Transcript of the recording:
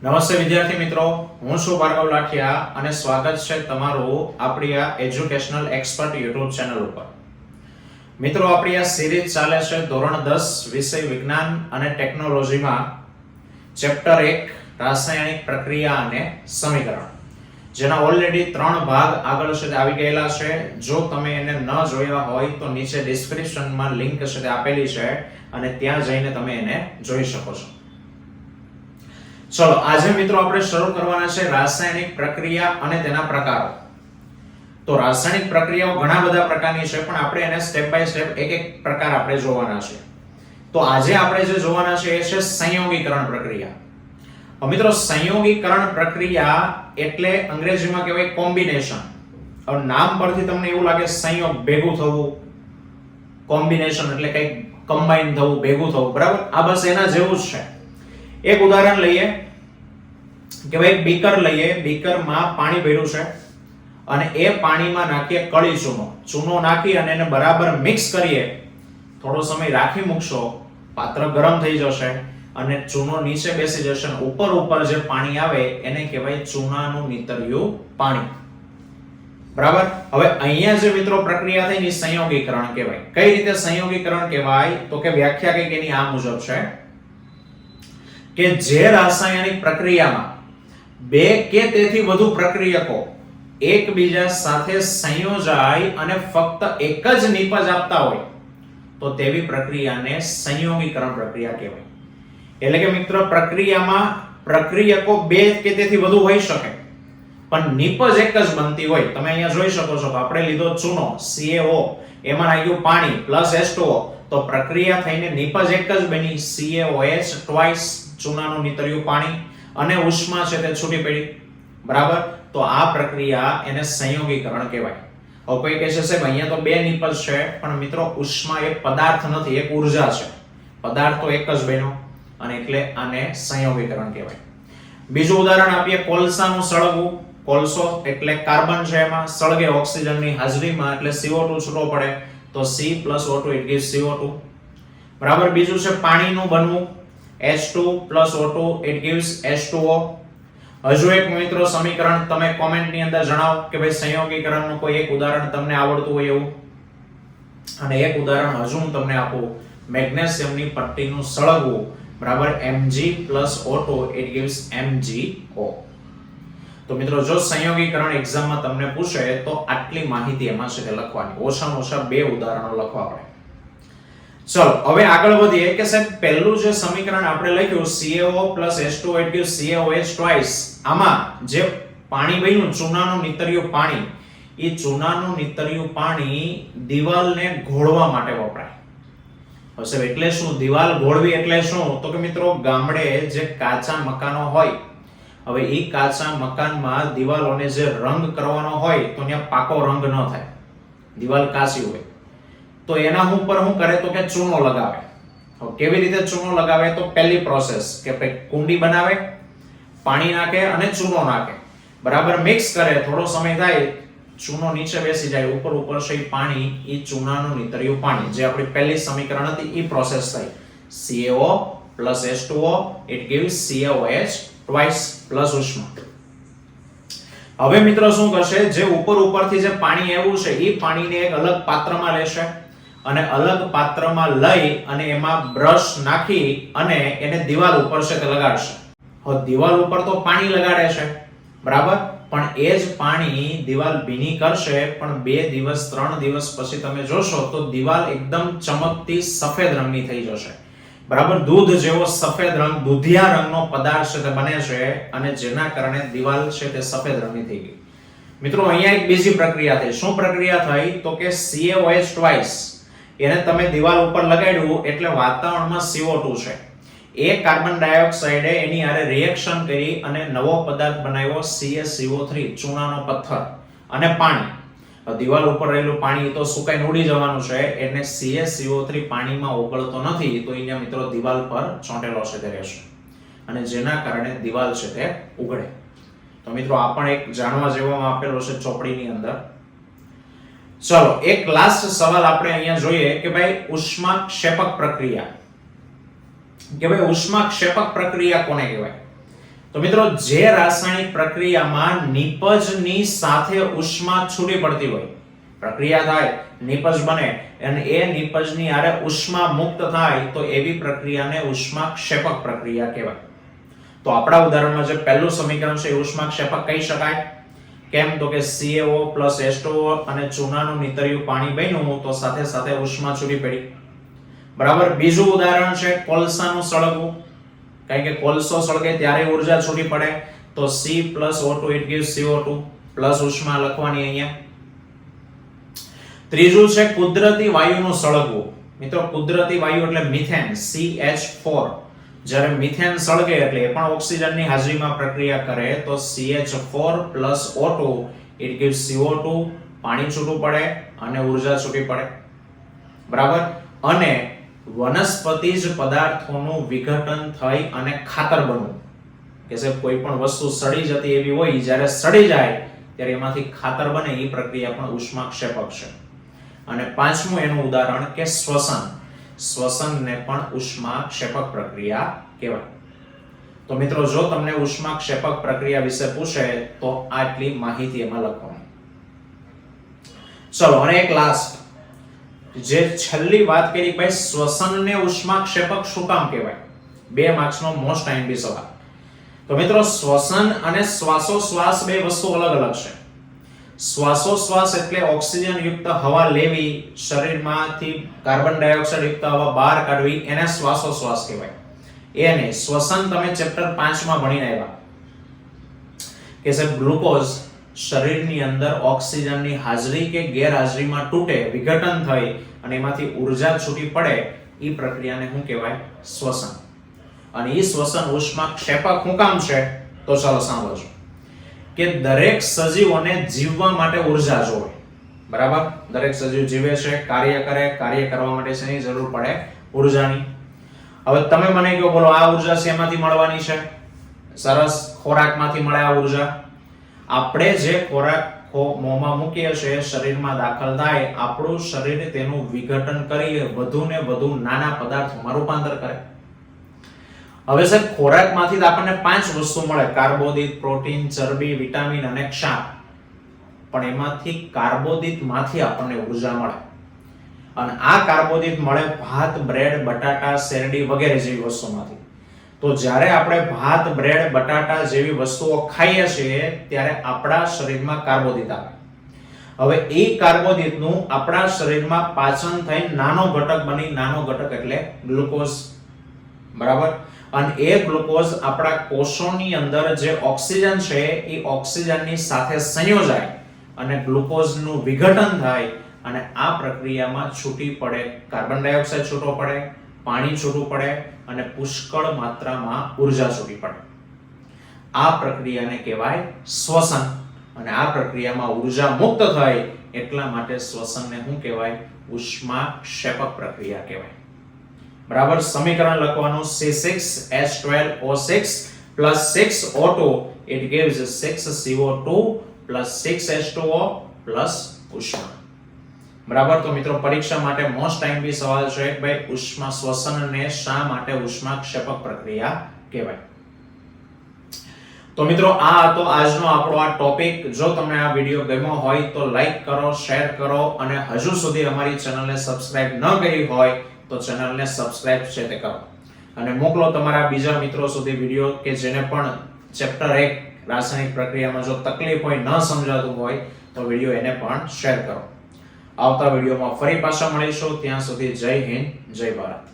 નમસ્તે વિદ્યાર્થી મિત્રો, હું છું ભાર્ગવ લાઠિયા અને સ્વાગત છે તમારું આપણી આ એજ્યુકેશનલ એક્સપર્ટ યુટ્યુબ ચેનલ ઉપર. મિત્રો, આપણી આ સિરીઝ ચાલે છે ધોરણ 10 વિષય વિજ્ઞાન અને ટેકનોલોજીમાં ચેપ્ટર 1 રાસાયણિક પ્રક્રિયા અને સમીકરણ, જેના ઓલરેડી 3 ભાગ આગળ છે તે આવી ગયેલા છે. જો તમે એને ન જોયા હોય તો નીચે ડિસ્ક્રિપ્શનમાં લિંક છે તે આપેલી છે અને ત્યાં જઈને તમે એને જોઈ શકો છો. ચલો, આજે મિત્રો આપણે શરૂ કરવાના છે રાસાયણિક પ્રક્રિયા અને તેના પ્રકારો. તો રાસાયણિક પ્રક્રિયાઓ ઘણા બધા પ્રકારની છે, પણ આપણે એને સ્ટેપ બાય સ્ટેપ એક એક પ્રકાર આપણે જોવાના છે. તો આજે આપણે જે જોવાના છે એ છે સંયોગીકરણ પ્રક્રિયા. મિત્રો, સંયોગીકરણ પ્રક્રિયા એટલે અંગ્રેજીમાં કહેવાય કોમ્બિનેશન. હવે નામ પરથી તમને એવું લાગે સંયોગ, ભેગું થવું, કોમ્બિનેશન એટલે કંઈક કમ્બાઈન થવું, ભેગું થવું, બરાબર? આ બસ એના જેવું જ છે. એક ઉદાહરણ લઈએ કે ભાઈ બીકર લઈએ, બીકરમાં પાણી ભર્યું છે અને એ પાણીમાં નાખીએ કળી ચૂનો નાખી અને એને બરાબર મિક્સ કરીએ. થોડો સમય રાખી મૂકશો, પાત્ર ગરમ થઈ જશે અને ચૂનો નીચે બેસી જશે અને ઉપર જે પાણી આવે એને કહેવાય ચૂનાનું નીતર્યું પાણી, બરાબર? હવે અહીંયા જે મિત્રો પ્રક્રિયા થઈ ની સંયોગીકરણ કહેવાય. કઈ રીતે સંયોગીકરણ કહેવાય? તો કે વ્યાખ્યા કંઈક એની આ મુજબ છે કે જે રાસાયણિક પ્રક્રિયામાં બે કે તેથી વધુ પ્રક્રિયકો એકબીજા સાથે સંયોજાય અને ફક્ત એક જ નિપજ આપતા હોય તો તેવી પ્રક્રિયાને સંયોગીકરણ પ્રક્રિયા કહેવાય. એટલે કે મિત્ર, પ્રક્રિયામાં પ્રક્રિયકો બે કે તેથી વધુ હોઈ શકે પણ નિપજ એક જ બનતી હોય. તમે અહીંયા જોઈ શકો છો કે આપણે લીધો ચૂનો CaO, એમાં નાખ્યું પાણી પ્લસ H2O, તો પ્રક્રિયા થઈને નિપજ એક જ બની CaOH ટ્વાઇસ ચૂનાનું નીતર્યું પાણી અને ઉષ્મા છે તે છૂટી પડી, બરાબર? તો આ પ્રક્રિયા એને સંયોગીકરણ કહેવાય. હવે કોઈ કહે છે સાહેબ અહીંયા તો બે નિપજ છે, પણ મિત્રો ઉષ્મા એ પદાર્થ નથી, એક ઊર્જા છે. પદાર્થ તો એક જ બન્યો અને એટલે આને સંયોગીકરણ કહેવાય. બીજું ઉદાહરણ આપીએ, કોલસાનું સળગવું. કોલસો એટલે કાર્બન છે, એમાં સળગે ઓક્સિજનની હાજરીમાં એટલે CO2 છૂટો પડે, તો C+O2 it gives CO2, બરાબર? બીજું છે પાણીનું બનવું, H2+O2 it gives H2O. હજુ એક મિત્રો સમીકરણ તમે કોમેન્ટની અંદર જણાવો કે ભાઈ સંયોગીકરણનું કોઈ એક ઉદાહરણ તમને આવડતું હોય એવું. અને એક ઉદાહરણ હજુ હું તમને આપું, મેગ્નેશિયમની પટ્ટીનું સળગવું, બરાબર? Mg+O2 it gives MgO. તો મિત્રો, જો સંયોગીકરણ એક્ઝામમાં તમને પૂછે તો આટલી માહિતી એમાં છે તે લખવાની, ઓછામાં ઓછા 2 ઉદાહરણો લખવા પડે. ચલો, હવે આગળ વધીએ કે સાહેબ પહેલું જે સમીકરણ આપણે લખ્યું CaO+H2O it gives CaOH twice, આમાં જે પાણી બન્યું ચૂનાનું નીતર્યું પાણી, એ ચૂનાનું નીતર્યું પાણી દિવાલને ઘોળવા માટે વપરાય. હવે એટલે શું દિવાલ ઘોળવી એટલે શું? તો કે મિત્રો, ગામડે જે કાચા મકાનો હોય, હવે એ કાચા મકાનમાં દિવાલોને જે રંગ કરવાનો હોય તો ત્યાં પાકો રંગ ન થાય, દિવાલ કાચી હોય, તો એના ઉપર શું કરે તો કે ચૂનો લગાવે. કેવી રીતે ચૂનો લગાવે? તો પહેલી પ્રોસેસ કે કુંડી બનાવે, પાણી નાખે અને ચૂનો નાખે, બરાબર મિક્સ કરે, થોડો સમય થાય, ચૂનો નીચે બેસી જાય, ઉપર છે પાણી, એ ચૂનાનું નીતર્યું પાણી, જે આપણી પહેલી સમીકરણ હતી એ પ્રોસેસ થઈ. CaO+H2O it gives CaOH twice plus ઉષ્મા. હવે મિત્રો શું કરશે, જે ઉપરથી જે પાણી આવ્યું છે એ પાણીને એક અલગ પાત્રમાં લેશે અને અલગ પાત્રમાં લઈ અને એમાં બ્રશ નાખી અને એને દિવાલ ઉપર છે તે લગાડશે. હવે દિવાલ ઉપર તો પાણી લગાડે છે, બરાબર? પણ એ જ પાણી દિવાલ ભીની કરશે, પણ 2 દિવસ 3 દિવસ પછી તમે જોશો તો દિવાલ એકદમ ચમકતી સફેદ રંગની થઈ જશે, બરાબર? દૂધ જેવો સફેદ રંગ, દૂધિયા રંગનો પદાર્થ છે તે બને છે અને જેના કારણે દિવાલ છે તે સફેદ રંગની થઈ ગઈ. મિત્રો, અહીંયા એક બીજી પ્રક્રિયા થઈ. શું પ્રક્રિયા થઈ? તો કે CaOH ટ્વાઇસ, એને તમે દિવાલ ઉપર લગાડ્યું એટલે વાતાવરણમાં CO2 છે, એ કાર્બન ડાયોક્સાઇડે એની હારે રિએક્શન કરી અને નવો પદાર્થ બનાવ્યો CaCO3, ચૂનાનો પથ્થર, અને પાણી. દિવાલ ઉપર રહેલું પાણી તો સુકાઈને ઉડી જવાનું છે, એટલે CaCO3 પાણીમાં ઓગળતો નથી, તો અહીંયા મિત્રો દિવાલ પર ચોંટેલો છે તે રહેશે અને જેના કારણે દિવાલ છે તે ઉઘડે. તો મિત્રો, આ પણ એક જાણવા જેવામાં આપેલો છે ચોપડીની અંદર. ચલો, એક લાસ્ટ સવાલ આપણે અહીંયા જોઈએ કે ભાઈ ઉષ્માક્ષેપક પ્રક્રિયા, કે ભાઈ ઉષ્માક્ષેપક પ્રક્રિયા કોને કહેવાય? તો તો મિત્રો જે રાસાયણિક પ્રક્રિયામાં નિપજની સાથે ઉષ્મા છૂટી પડતી હોય, પ્રક્રિયા થાય, નિપજ બને અને એ નિપજની આરે ઉષ્મા મુક્ત થાય તો એવી પ્રક્રિયાને ઉષ્માક્ષેપક પ્રક્રિયા કહેવાય. તો આપણા ઉદાહરણમાં જે પહેલું સમીકરણ છે એ ઉષ્માક્ષેપક કહી શકાય. કેમ? તો કે CaO + H2O અને ચૂનાનું નીતર્યું પાણી બન્યું તો સાથે સાથે ઉષ્મા છૂટી પડી. બરાબર. બીજું ઉદાહરણ છે કોલસાનું સળગવું. કારણ કે કોલસો સળગે ત્યારે ઊર્જા છૂટી પડે તો C + O2 it gives CO2 plus ઉષ્મા લખવાની અહીંયા. ત્રીજું છે કુદરતી વાયુનું સળગવું. મિત્રો કુદરતી વાયુ એટલે મિથેન CH4. જ્યારે મિથેન સળગે એટલે એ પણ ઓક્સિજનની હાજરીમાં પ્રક્રિયા કરે તો CH4 + O2 it gives CO2 પાણી છૂટું પડે અને ઊર્જા છૂટી પડે. બરાબર. અને વનસ્પતિજ પદાર્થોનું વિઘટન થઈ અને ખાતર બનવું. કે જે કોઈ પણ વસ્તુ સડી જતી એવી હોય, જ્યારે સડી જાય ત્યારે એમાંથી ખાતર બને, એ પ્રક્રિયા પણ ઉષ્માક્ષેપક છે. અને પાંચમું એનું ઉદાહરણ કે શ્વસન. શ્વસનને પણ ઉષ્માક્ષેપક પ્રક્રિયા કહેવાય. તો મિત્રો જો તમને ઉષ્માક્ષેપક પ્રક્રિયા વિશે પૂછે તો આટલી માહિતી એમાં લખવાની. ચલો, અને એક લાસ્ટ જે છેલ્લી વાત કરી, ભાઈ શ્વસનને ઉષ્માક્ષેપક શું કામ કહેવાય? 2 માર્ક્સનો મોસ્ટ આઈએમપી સવાલ. તો મિત્રો શ્વસન અને શ્વાસોશ્વાસ બે વસ્તુ અલગ અલગ છે. શ્વાસોશ્વાસ એટલે ઓક્સિજન યુક્ત હવા લેવી, શરીરમાંથી કાર્બન ડાયોક્સાઇડ યુક્ત હવા બહાર કાઢવી, એને શ્વાસોશ્વાસ કહેવાય. એને શ્વસન તમે ચેપ્ટર 5 માં ભણીને આવ્યા કે જે ગ્લુકોઝ શરીરની અંદર ઓક્સિજનની હાજરી કે ગેરહાજરીમાં તૂટે, વિઘટન થઈ અને એમાંથી ઊર્જા છૂટી પડે, એ પ્રક્રિયાને શું કહેવાય? શ્વસન. અને એ શ્વસન ઉષ્માક્ષેપક શું કામ છે? તો ચાલો સાંભળજો. કે દરેક સજીવોને જીવવા માટે ઊર્જા જોઈએ. બરાબર. દરેક સજીવ જીવે છે, કાર્ય કરે, કાર્ય કરવા માટે શેની જરૂર પડે? ઊર્જાની. હવે તમે મને કહો, બોલો આ ઊર્જા શેમાંથી મળવાની છે? સરસ, ખોરાકમાંથી મળે આ ઊર્જા. આપણે જે ખોરાક મોંમાં મૂકીએ છીએ, શરીરમાં દાખલ થાય, આપણું શરીર તેનું વિઘટન કરી વધુ ને વધુ નાના પદાર્થોમાં રૂપાંતર કરે. હવે સાહેબ ખોરાકમાંથી આપણને 5 વસ્તુ મળે: કાર્બોદિત, પ્રોટીન, ચરબી, વિટામિન અને ક્ષાર. પણ એમાંથી કાર્બોદિતમાંથી આપણને ઊર્જા મળે. અને આ કાર્બોદિત મળે ભાત, બ્રેડ, બટાટા, શેરડી વગેરે જેવી વસ્તુમાંથી. તો જ્યારે આપણે ભાત, બ્રેડ, બટાટા જેવી વસ્તુઓ ખાઈએ છીએ ત્યારે આપણા શરીરમાં કાર્બોદિત આવે. હવે એ કાર્બોદિતનું આપણા શરીરમાં પાચન થઈ નાનો ઘટક બની, નાનો ઘટક એટલે ગ્લુકોઝ. બરાબર. અને એ ગ્લુકોઝ આપણા કોષોની અંદર જે ઓક્સિજન છે એ ઓક્સિજનની સાથે સંયોજાય અને ગ્લુકોઝનું વિઘટન થાય અને આ પ્રક્રિયામાં છૂટી પડે કાર્બન ડાયોક્સાઇડ છૂટો પડે, પાણી છૂટું પડે અને પુષ્કળ માત્રામાં ઊર્જા છૂટી પડે. આ પ્રક્રિયાને કહેવાય શ્વસન. અને આ પ્રક્રિયામાં ઊર્જા મુક્ત થાય એટલા માટે શ્વસનને શું કહેવાય? ઉષ્માક્ષેપક પ્રક્રિયા કહેવાય. બરાબર. સમીકરણ લખવાનું C6H12O6 + 6O2 it gives 6CO2 + 6H2O + ઉષ્મા. બરાબર. તો મિત્રો પરીક્ષા માટે મોસ્ટ આઈએમપી સવાલ છે કે ભાઈ ઉષ્મા શ્વસનને શા માટે ઉષ્માક્ષેપક પ્રક્રિયા કહેવાય? તો મિત્રો આ હતો આજનો આપણો આ ટોપિક. જો તમને આ વિડિયો ગમ્યો હોય તો લાઈક કરો, શેર કરો અને હજુ સુધી અમારી ચેનલને સબસ્ક્રાઇબ ન કરી હોય તો ચેનલને સબસ્ક્રાઇબ છે તે કરો અને મોકલો તમારા બીજા મિત્રો સુધી વિડિયો કે જેને પણ ચેપ્ટર 1 રાસાયણિક પ્રક્રિયામાં જો તકલીફ હોય, ન સમજાતું હોય તો વિડિયો એને પણ શેર કરો. આવતા વિડિયોમાં ફરી પાછા મળીશું. ત્યાં સુધી જય હિન્દ, જય ભારત.